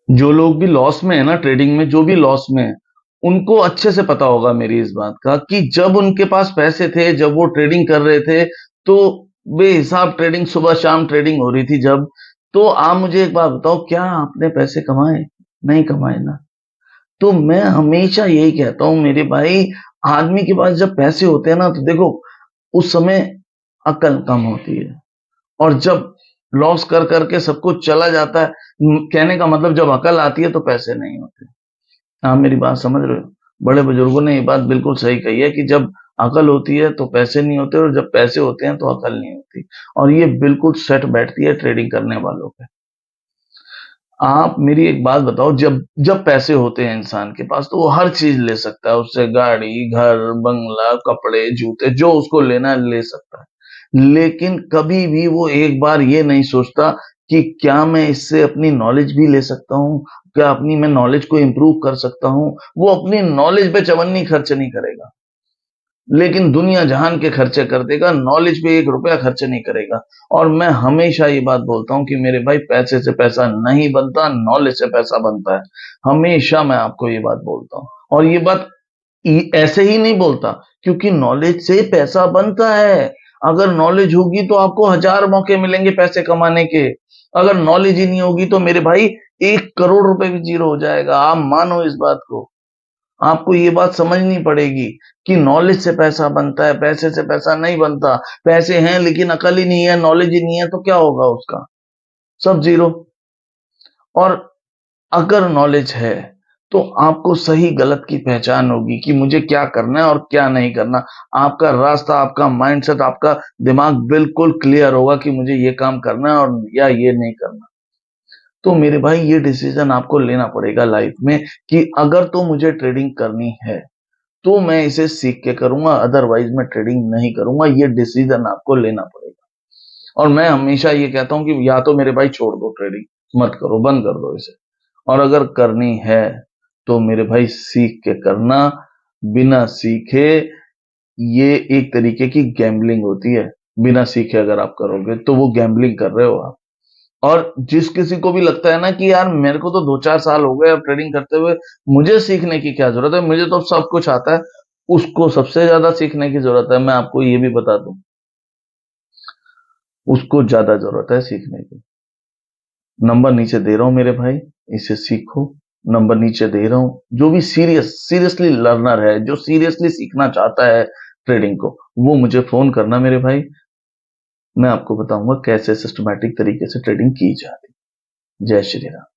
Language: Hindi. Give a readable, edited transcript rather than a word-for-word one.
जो लोग भी लॉस में है ना ट्रेडिंग में, जो भी लॉस में है, उनको अच्छे से पता होगा मेरी इस बात का कि जब उनके पास पैसे थे, जब वो ट्रेडिंग कर रहे थे, तो बेहिसाब ट्रेडिंग, सुबह शाम ट्रेडिंग हो रही थी जब, तो आप मुझे एक बात बताओ, क्या आपने पैसे कमाए? नहीं कमाए ना। तो मैं हमेशा यही कहता हूँ मेरे भाई, आदमी के पास जब पैसे होते हैं ना, तो देखो उस समय अकल कम होती है, और जब लॉस कर करके सब कुछ चला जाता है, कहने का मतलब जब अकल आती है तो पैसे नहीं होते। आप मेरी बात समझ रहे हो? बड़े बुजुर्गों ने ये बात बिल्कुल सही कही है कि जब अकल होती है तो पैसे नहीं होते, और जब पैसे होते हैं तो अकल नहीं होती। और ये बिल्कुल सेट बैठती है ट्रेडिंग करने वालों पे। आप मेरी एक बात बताओ, जब जब पैसे होते हैं इंसान के पास, तो वो हर चीज ले सकता है, उससे गाड़ी, घर, बंगला, कपड़े, जूते, जो उसको लेना है ले सकता है। लेकिन कभी भी वो एक बार ये नहीं सोचता कि क्या मैं इससे अपनी नॉलेज भी ले सकता हूँ, क्या अपनी मैं नॉलेज को इंप्रूव कर सकता हूँ। वो अपनी नॉलेज पे चवन्नी खर्च नहीं करेगा, लेकिन दुनिया जहान के खर्चे कर देगा, नॉलेज पे एक रुपया खर्च नहीं करेगा। और मैं हमेशा ये बात बोलता हूँ कि मेरे भाई, पैसे से पैसा नहीं बनता, नॉलेज से पैसा बनता है। हमेशा मैं आपको ये बात बोलता हूँ, और ये बात ऐसे ही नहीं बोलता, क्योंकि नॉलेज से पैसा बनता है। अगर नॉलेज होगी तो आपको हजार मौके मिलेंगे पैसे कमाने के। अगर नॉलेज ही नहीं होगी तो मेरे भाई, 1 करोड़ रुपए भी जीरो हो जाएगा, आप मानो इस बात को। आपको ये बात समझनी पड़ेगी कि नॉलेज से पैसा बनता है, पैसे से पैसा नहीं बनता। पैसे हैं लेकिन अकल ही नहीं है, नॉलेज ही नहीं है, तो क्या होगा उसका? सब जीरो। और अगर नॉलेज है, तो आपको सही गलत की पहचान होगी कि मुझे क्या करना है और क्या नहीं करना। आपका रास्ता, आपका माइंडसेट, आपका दिमाग बिल्कुल क्लियर होगा कि मुझे ये काम करना है और या ये नहीं करना। तो मेरे भाई, ये डिसीजन आपको लेना पड़ेगा लाइफ में कि अगर तो मुझे ट्रेडिंग करनी है, तो मैं इसे सीख के करूंगा, अदरवाइज मैं ट्रेडिंग नहीं करूंगा। ये डिसीजन आपको लेना पड़ेगा। और मैं हमेशा ये कहता हूं कि या तो मेरे भाई छोड़ दो ट्रेडिंग, मत करो, बंद कर दो इसे। और अगर करनी है तो मेरे भाई सीख के करना। बिना सीखे, ये एक तरीके की गैम्बलिंग होती है। बिना सीखे अगर आप करोगे तो वो गैम्बलिंग कर रहे हो आप। और जिस किसी को भी लगता है ना कि यार मेरे को तो 2-4 साल हो गए अब ट्रेडिंग करते हुए, मुझे सीखने की क्या जरूरत है, मुझे तो सब कुछ आता है, उसको सबसे ज्यादा सीखने की जरूरत है। मैं आपको ये भी बता दूं, उसको ज्यादा जरूरत है सीखने की। नंबर नीचे दे रहा हूं मेरे भाई, इसे सीखो। नंबर नीचे दे रहा हूं, जो भी सीरियसली लर्नर है, जो सीरियसली सीखना चाहता है ट्रेडिंग को, वो मुझे फोन करना मेरे भाई। मैं आपको बताऊंगा कैसे सिस्टमैटिक तरीके से ट्रेडिंग की जाती है। जय श्री राम।